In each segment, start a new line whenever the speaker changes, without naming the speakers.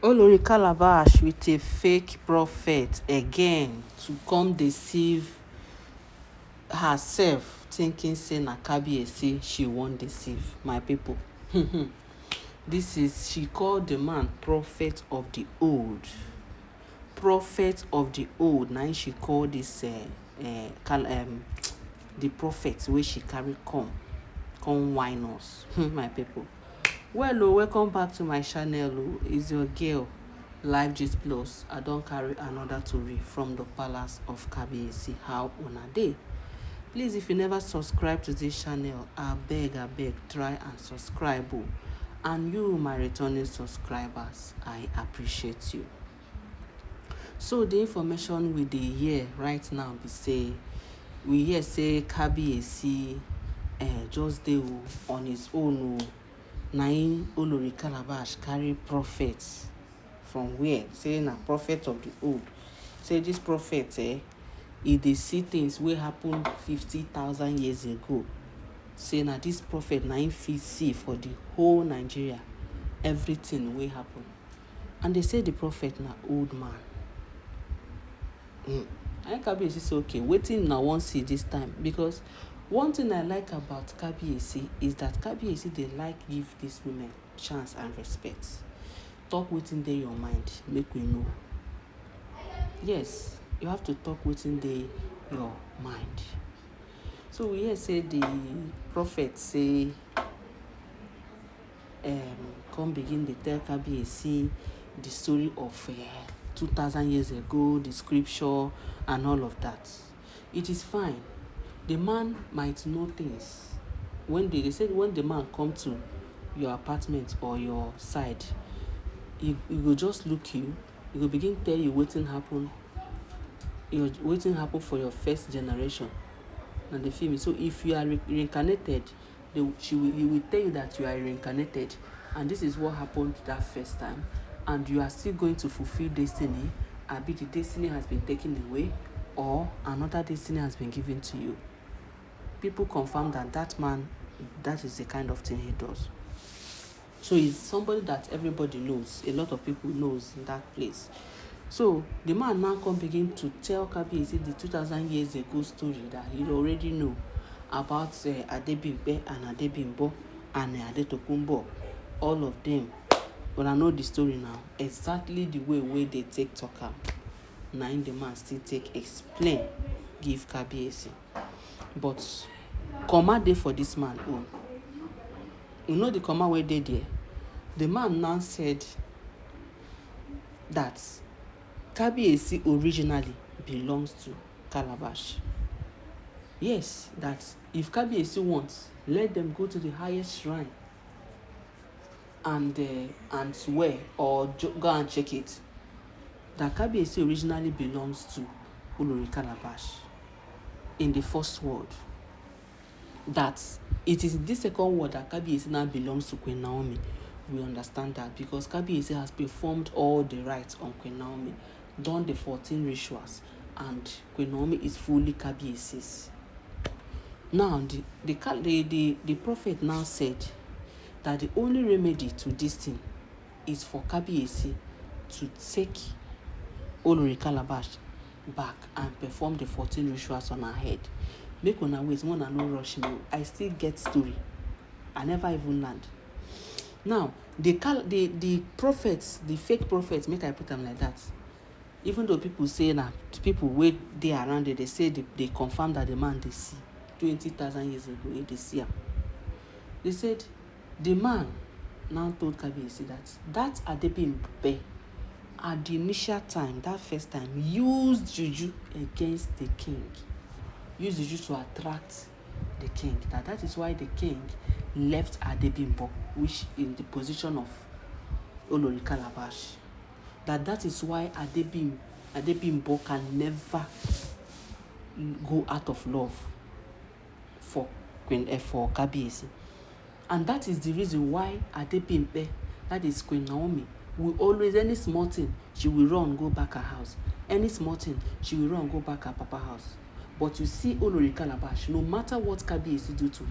Olori Calabash with a fake prophet again to come deceive herself, thinking say na Kabiyesi she wan deceive my people. This is, she called the man prophet of the old. Prophet of the old. Now she call this the prophet wey she carry come whine us. My people. Well, welcome back to my channel. Is your girl Life Gist Plus. I don carry another tori from the palace of Kabiyesi. How una dey? Please, if you never subscribe to this channel, I beg, try and subscribe. And you, my returning subscribers, I appreciate you. So the information we dey hear right now be say, we hear say Kabiyesi just dey on his own. Na him Olori Calabash carry prophet from where? Say na prophet of the old. Say this prophet he dey see things wey happen 50,000 years ago. Say na this prophet na him fit see for the whole Nigeria everything wey happen. And they say the prophet na old man. And Kabiyesi say, okay, wetin una wan see this time? Because one thing I like about Kabiyesi is that Kabiyesi dey like give these women chance and respect. Talk wetin dey your mind, make we know. Yes, you have to talk wetin dey your mind. So we hear say the prophet say, come begin dey tell Kabiyesi the story of 2,000 years ago, the scripture and all of that. It is fine. The man might know things. When they said when the man come to your apartment or your side, he will just look you, he will begin tell you wetin happen, wetin happen for your first generation. And the film. So if you are reincarnated, he will tell you that you are reincarnated, and this is what happened that first time, and you are still going to fulfill destiny. Abi the destiny has been taken away, or another destiny has been given to you. People confirm that that man, that is the kind of thing he does. So he's somebody that everybody knows. A lot of people knows in that place. So the man now come begin to tell Kabiyesi the 2,000 years ago story that he already know about Adebimpe and Adebimbo and Adetokunbo. All of them. But I know the story now. Exactly the way they take talk am. Now the man still take explain, give Kabiyesi. But comma dey for this man own. You know the comma wey dey there? The man now said that Kabiyesi originally belongs to Calabash. Yes, that if Kabiyesi wants, let them go to the highest shrine and swear or go and check it. That Kabiyesi originally belongs to Olori Calabash in the first world. That it is this second world that Kabiyesi now belongs to Queen Naomi. We understand that because Kabiyesi has performed all the rites on Queen Naomi, done the 14 rituals, and Queen Naomi is fully Kabiyesi's. Now the prophet now said that the only remedy to this thing is for Kabiyesi to take Olori Calabash back and perform the 14 rituals on her head. Make una wait, una no rush me. I still get story. I never even land. Now, the prophets, the fake prophets, make I put them like that. Even though people say now, people wait they around it, they say they confirm that the man they see 20,000 years ago, they see him. They said the man now told Kabiyesi that Adebimpe at the initial time, that first time, used juju against the king. Used juju to attract the king. That is why the king left Adebimbo, which in the position of Olori Calabash. That is why Adebimbo can never go out of love for Kabiyesi. And that is the reason why Adebimpe, that is Queen Naomi, will always, any small thing, she will run, go back her house. Any small thing, she will run, go back her papa house. But you see Olori Calabash, no matter what Kabiyesi do to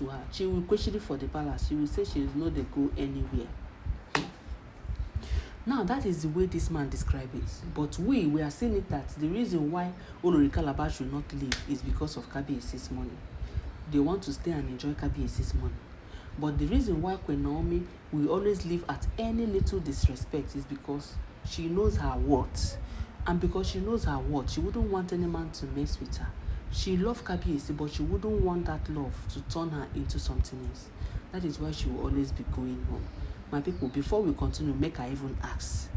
her, she will question it for the palace. She will say she is not to go anywhere. Now, that is the way this man described it. But we are seeing it that the reason why Olori Calabash will not leave is because of Kabiesi's money. They want to stay and enjoy Kabiesi's money. But the reason why Queen Naomi will always leave at any little disrespect is because she knows her worth. And because she knows her worth, she wouldn't want any man to mess with her. She loves Kabiesi, but she wouldn't want that love to turn her into something else. That is why she will always be going home. My people, before we continue, make I even ask.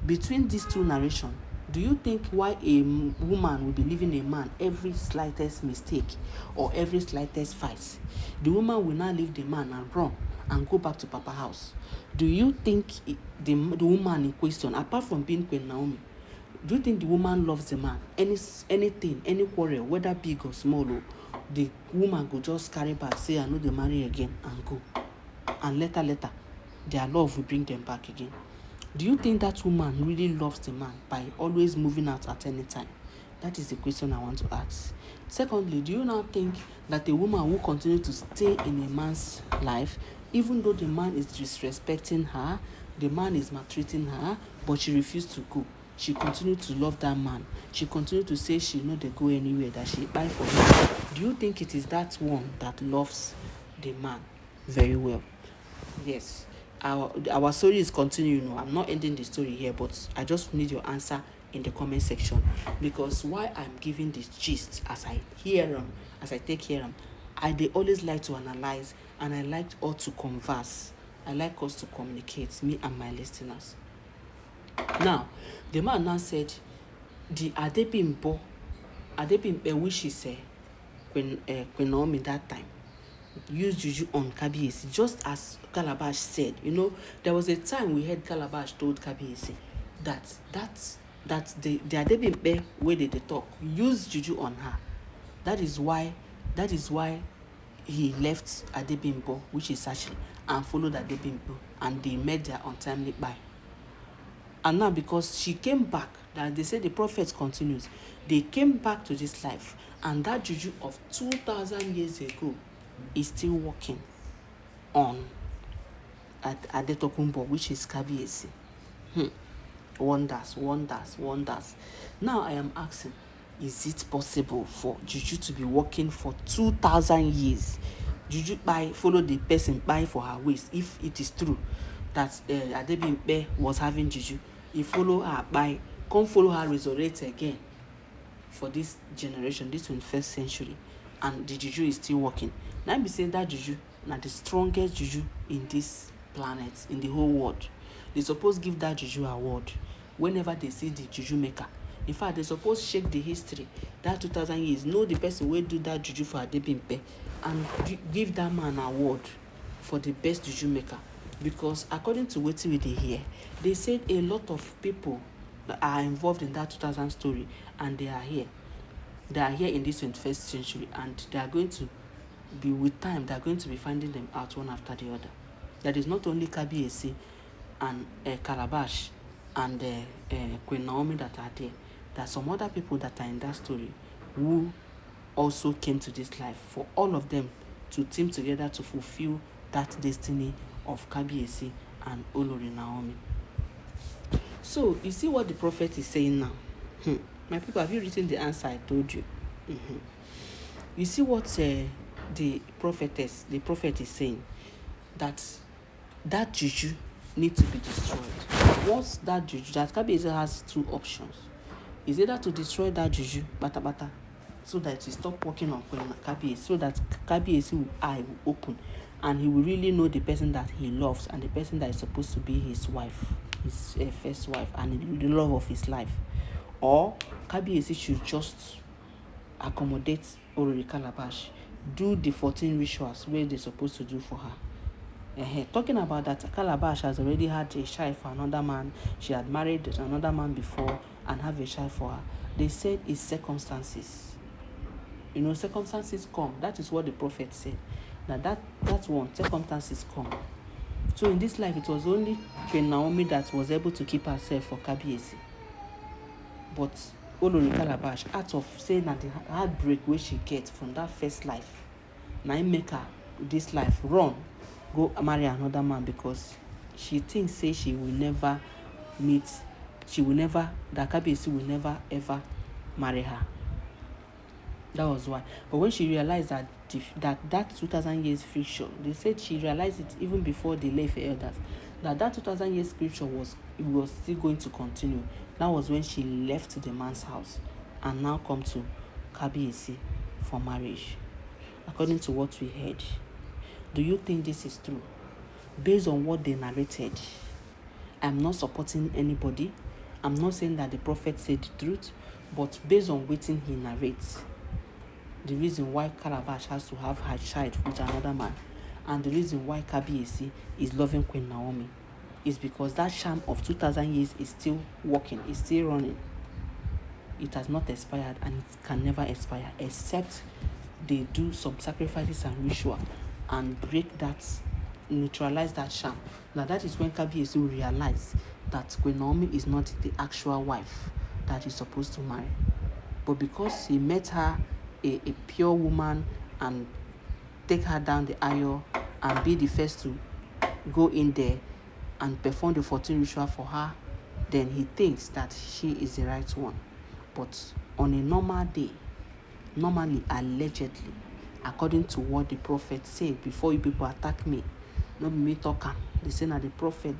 Between these two narrations, do you think why a woman will be leaving a man every slightest mistake or every slightest fight? The woman will now leave the man and run and go back to Papa's house. Do you think the woman in question, apart from being Queen Naomi, do you think the woman loves the man? Anything, any quarrel, whether big or small, the woman go just carry back, say, I know they marry again, and go. And later, their love will bring them back again. Do you think that woman really loves the man by always moving out at any time? That is the question I want to ask. Secondly, do you now think that a woman will continue to stay in a man's life, even though the man is disrespecting her, the man is maltreating her, but she refused to go? She continued to love that man. She continued to say she know they go anywhere, that she buy for him. Do you think it is that one that loves the man very well? Yes. Our story is continuing. I'm not ending the story here, but I just need your answer in the comment section, because why I'm giving this gist as I hear them, as I take care them, they always like to analyze, and I like us to converse. I like us to communicate, me and my listeners. Now, the man now said the Adebimbo, which is Queen Naomi that time, used juju on Kabiesi, just as Calabash said. There was a time we heard Calabash told Kabiesi that the Adebimbe where they talk used juju on her. That is why he left Adebimbo, which is Ashley, and followed Adebimbo, and they made their untimely bye. And now, because she came back, that they say the prophet continues, they came back to this life, and that juju of 2,000 years ago is still working on at Adetokunbo, which is Kabiesi. Wonders. Now I am asking, is it possible for juju to be working for 2,000 years? Juju follow the person by for her waist. If it is true that Adebimpe was having juju, he follow her by, come follow her resurrect again for this generation, this 21st century, and the juju is still working. Now be saying that juju now the strongest juju in this planet, in the whole world. They suppose give that juju award whenever they see the juju maker. In fact, they suppose shake the history that 2,000 years, know the person will do that juju for Adebimpe, and give that man an award for the best juju maker. Because according to what we hear, they said a lot of people are involved in that 2,000 story, and they are here. They are here in this 21st century, and they are going to be, with time, they are going to be finding them out one after the other. That is not only Kabiesi and Calabash and Queen Naomi that are there. There are some other people that are in that story who also came to this life, for all of them to team together to fulfill that destiny of Kabiesi and Olori Naomi. So, you see what the prophet is saying now? My people, have you written the answer I told you? You see what the prophet is saying? That juju need to be destroyed. Once that juju, that Kabiesi has two options. Is either to destroy that juju, bata, so that he stop working on Kabiesi, so that Kabiesi eye will open, and he will really know the person that he loves, and the person that is supposed to be his wife, his first wife, and the love of his life. Or Kabiesi should just accommodate Olori Calabash, do the 14 rituals where they're supposed to do for her. Talking about that, Calabash has already had a child for another man. She had married another man before and have a child for her. They said it's circumstances. Circumstances come. That is what the prophet said. Now that's one, circumstances come. So in this life, it was only Queen Naomi that was able to keep herself for Kabiesi. But Olori Calabash, out of saying that the heartbreak where she gets from that first life, now make her this life run, go marry another man, because she thinks she will never that Kabiyesi will never ever marry her. That was why. But when she realized that that 2,000 years scripture, they said she realized it even before the Ife elders, that 2,000 years scripture was still going to continue. That was when she left the man's house and now come to Kabiyesi for marriage. According to what we heard, do you think this is true? Based on what they narrated, I'm not supporting anybody. I'm not saying that the prophet said the truth, but based on what he narrates, the reason why Calabash has to have her child with another man, and the reason why Kabiyesi is loving Queen Naomi, is because that charm of 2,000 years is still working, is still running. It has not expired, and it can never expire, except they do some sacrifices and ritual and break that, neutralize that charm. Now that is when Kabiyesi will realize that Queen Naomi is not the actual wife that he's supposed to marry. But because he met her, a pure woman, and take her down the aisle and be the first to go in there and perform the 14 ritual for her, then he thinks that she is the right one. But on a normal day, normally, allegedly, according to what the prophet said, before you people attack me, not me talking, they say na the prophet,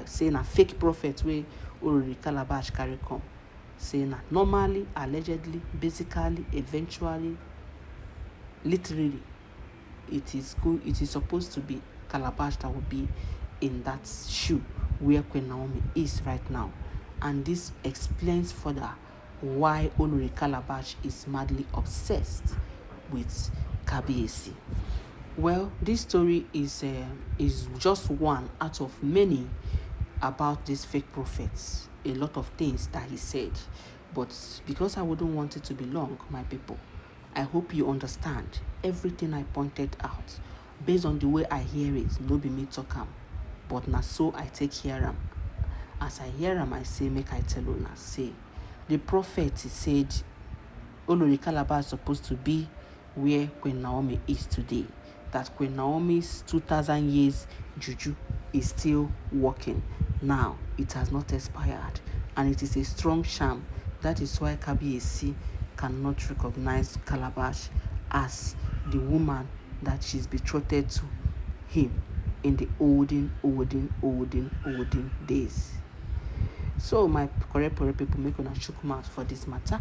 say na fake prophet wey Olori Calabash carry come. Say na normally, allegedly, basically, eventually, literally, it is supposed to be Calabash that will be in that shoe where Queen Naomi is right now. And this explains further why Olori Calabash is madly obsessed with Kabiyesi. Well, this story is just one out of many about these fake prophets. A lot of things that he said, but because I wouldn't want it to be long, my people, I hope you understand everything I pointed out based on the way I hear it. No be me talk am, but na so I take hear am. As I hear am, I say make I tell una. Say the prophet said Olori Calabash is supposed to be where Queen Naomi is today. That Queen Naomi's 2,000 years juju is still working. Now, it has not expired, and it is a strong charm. That is why Kabiyesi cannot recognize Calabash as the woman that she's betrothed to him in the olden days. So, my correct people, make una chook mouth for this matter.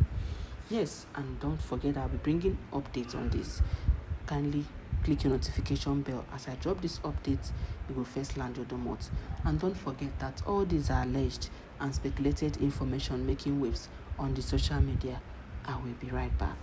Yes, and don't forget I'll be bringing updates on this. Kindly click your notification bell. As I drop this update, you will first land your domot. And don't forget that all these are alleged and speculated information making waves on the social media. I will be right back.